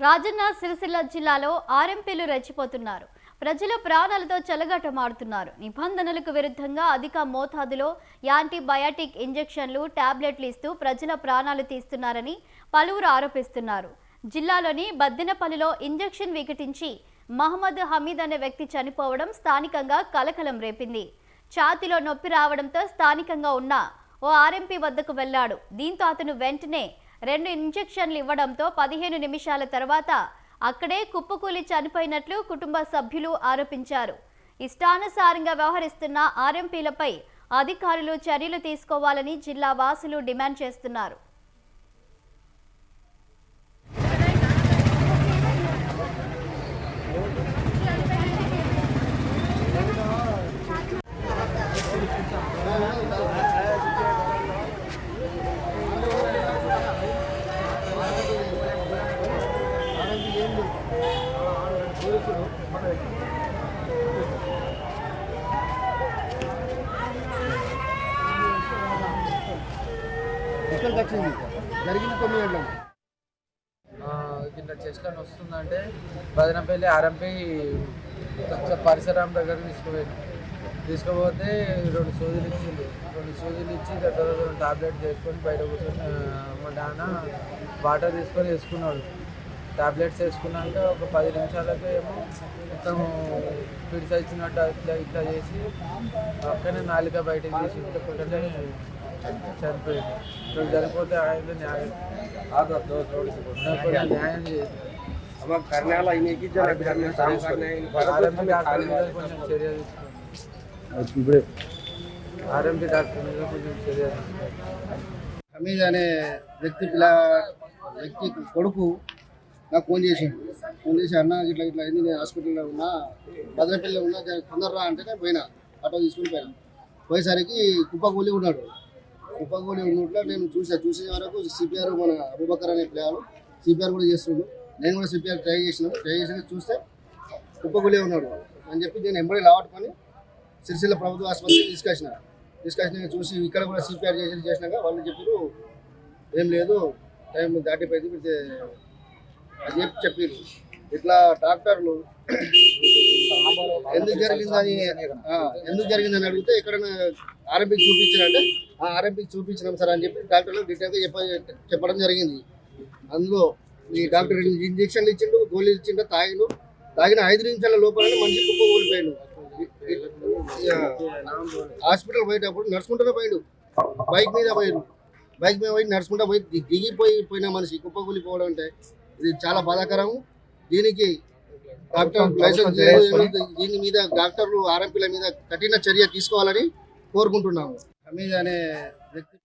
రాజన్న సిరిసిల్ల జిల్లాలో ఆర్ఎంపీలు రెచ్చిపోతున్నారు. ప్రజల ప్రాణాలతో చెలగాటమాడుతున్నారు. నిబంధనలకు విరుద్ధంగా అధిక మోతాదులో యాంటీబయాటిక్ ఇంజెక్షన్లు, టాబ్లెట్లు ఇస్తూ ప్రజల ప్రాణాలు తీస్తున్నారని పలువురు ఆరోపిస్తున్నారు. జిల్లాలోని బద్దినపల్లిలో ఇంజెక్షన్ వికటించి మహమ్మద్ హమీద్ అనే వ్యక్తి చనిపోవడం స్థానికంగా కలకలం రేపింది. ఛాతీలో నొప్పి రావడంతో స్థానికంగా ఉన్న ఓ ఆర్ఎంపీ వద్దకు వెళ్లాడు. దీంతో అతను వెంటనే 2 ఇంజెక్షన్లు ఇవ్వడంతో 15 నిమిషాల తర్వాత అక్కడే కుప్పకూలి చనిపోయినట్లు కుటుంబ సభ్యులు ఆరోపించారు. ఇష్టానుసారంగా వ్యవహరిస్తున్న ఆర్ఎంపీలపై అధికారులు చర్యలు తీసుకోవాలని జిల్లా వాసులు డిమాండ్ చేస్తున్నారు. ఇట్లా చెస్ట్ అని వస్తుందంటే బదనంపల్లి ఆర్ఎంపీ పరిసరం దగ్గర తీసుకుపోతే 2 సూదులు ఇచ్చింది. 2 సూదులు ఇచ్చి దగ్గర టాబ్లెట్ చేసుకొని బయట కూర్చొని మా నాన్న వాటర్ తీసుకొని వేసుకున్నాడు. టాబ్లెట్స్ వేసుకున్నాక ఒక 10 నిమిషాలకి ఏమో మొత్తం పిడిస ఇచ్చినట్టు ఇట్లా చేసి అక్కడనే నాలుక బయటకు తీసి చనిపోయింది. ఇక్కడ చనిపోతే ఆయన న్యాయం చేసి కొంచెం చర్య తీసుకున్నాం. ఆర్ఎంపీ డాక్టర్ మీద కొంచెం చర్య తీసుకున్నాం. హమీద్ అనే వ్యక్తి కొడుకు నాకు ఫోన్ చేసి అన్న ఇట్లా ఇట్లా అయింది, నేను హాస్పిటల్లో ఉన్నా, భద్రపల్లిలో ఉన్నా, తొందరరా అంటే నేను పోయినా, ఆటో తీసుకుని పోయేసరికి కుప్పకూలి ఉన్నాడు. కుప్పకూలి ఉన్నట్లు నేను చూసే వరకు సిపిఆర్ మన అబూబకర్ అనే ప్లేయర్ సిపిఆర్ కూడా చేస్తుండు. నేను కూడా సిపిఆర్ ట్రై చేసిన చూస్తే కుప్పకూలి ఉన్నాడు అని చెప్పి నేను ఎంబడి లావట్టుకొని సిరిసిల్ల ప్రభుత్వ ఆసుపత్రికి తీసుకొచ్చిన చూసి ఇక్కడ కూడా సిపిఆర్ చేసినాక వాళ్ళు చెప్పారు ఏం లేదు, టైం దాటిపోయింది అని చెప్పారు. ఇట్లా డాక్టర్లు ఎందుకు జరిగిందని అడిగితే ఎక్కడైనా ఆర్ఎంపీకి చూపించారంటే ఆర్ఎంపీకి చూపించినాం సార్ అని చెప్పి డాక్టర్లు డీటెయిల్గా చెప్పడం జరిగింది. అందులో ఈ డాక్టర్ ఇంజక్షన్లు ఇచ్చిండు, గోళీలు ఇచ్చిండు, తాగిన 5 నిమిషాల లోపలనే మనిషి కుప్ప కూలిపోయాడు. హాస్పిటల్ పోయేటప్పుడు నడుచుకుంటూనే పోయాడు, బైక్ మీద పోయి నడుచుకుంటూ పోయిన మనిషి కుప్ప కూలిపోవడం అంటే ఇది చాలా బాధాకరం. దీనికి డాక్టర్ లైసెన్స్ దీని మీద డాక్టర్లు ఆర్ఎంపీల మీద కఠిన చర్య తీసుకోవాలని కోరుకుంటున్నాము. హమీద్ అనే వ్యక్తి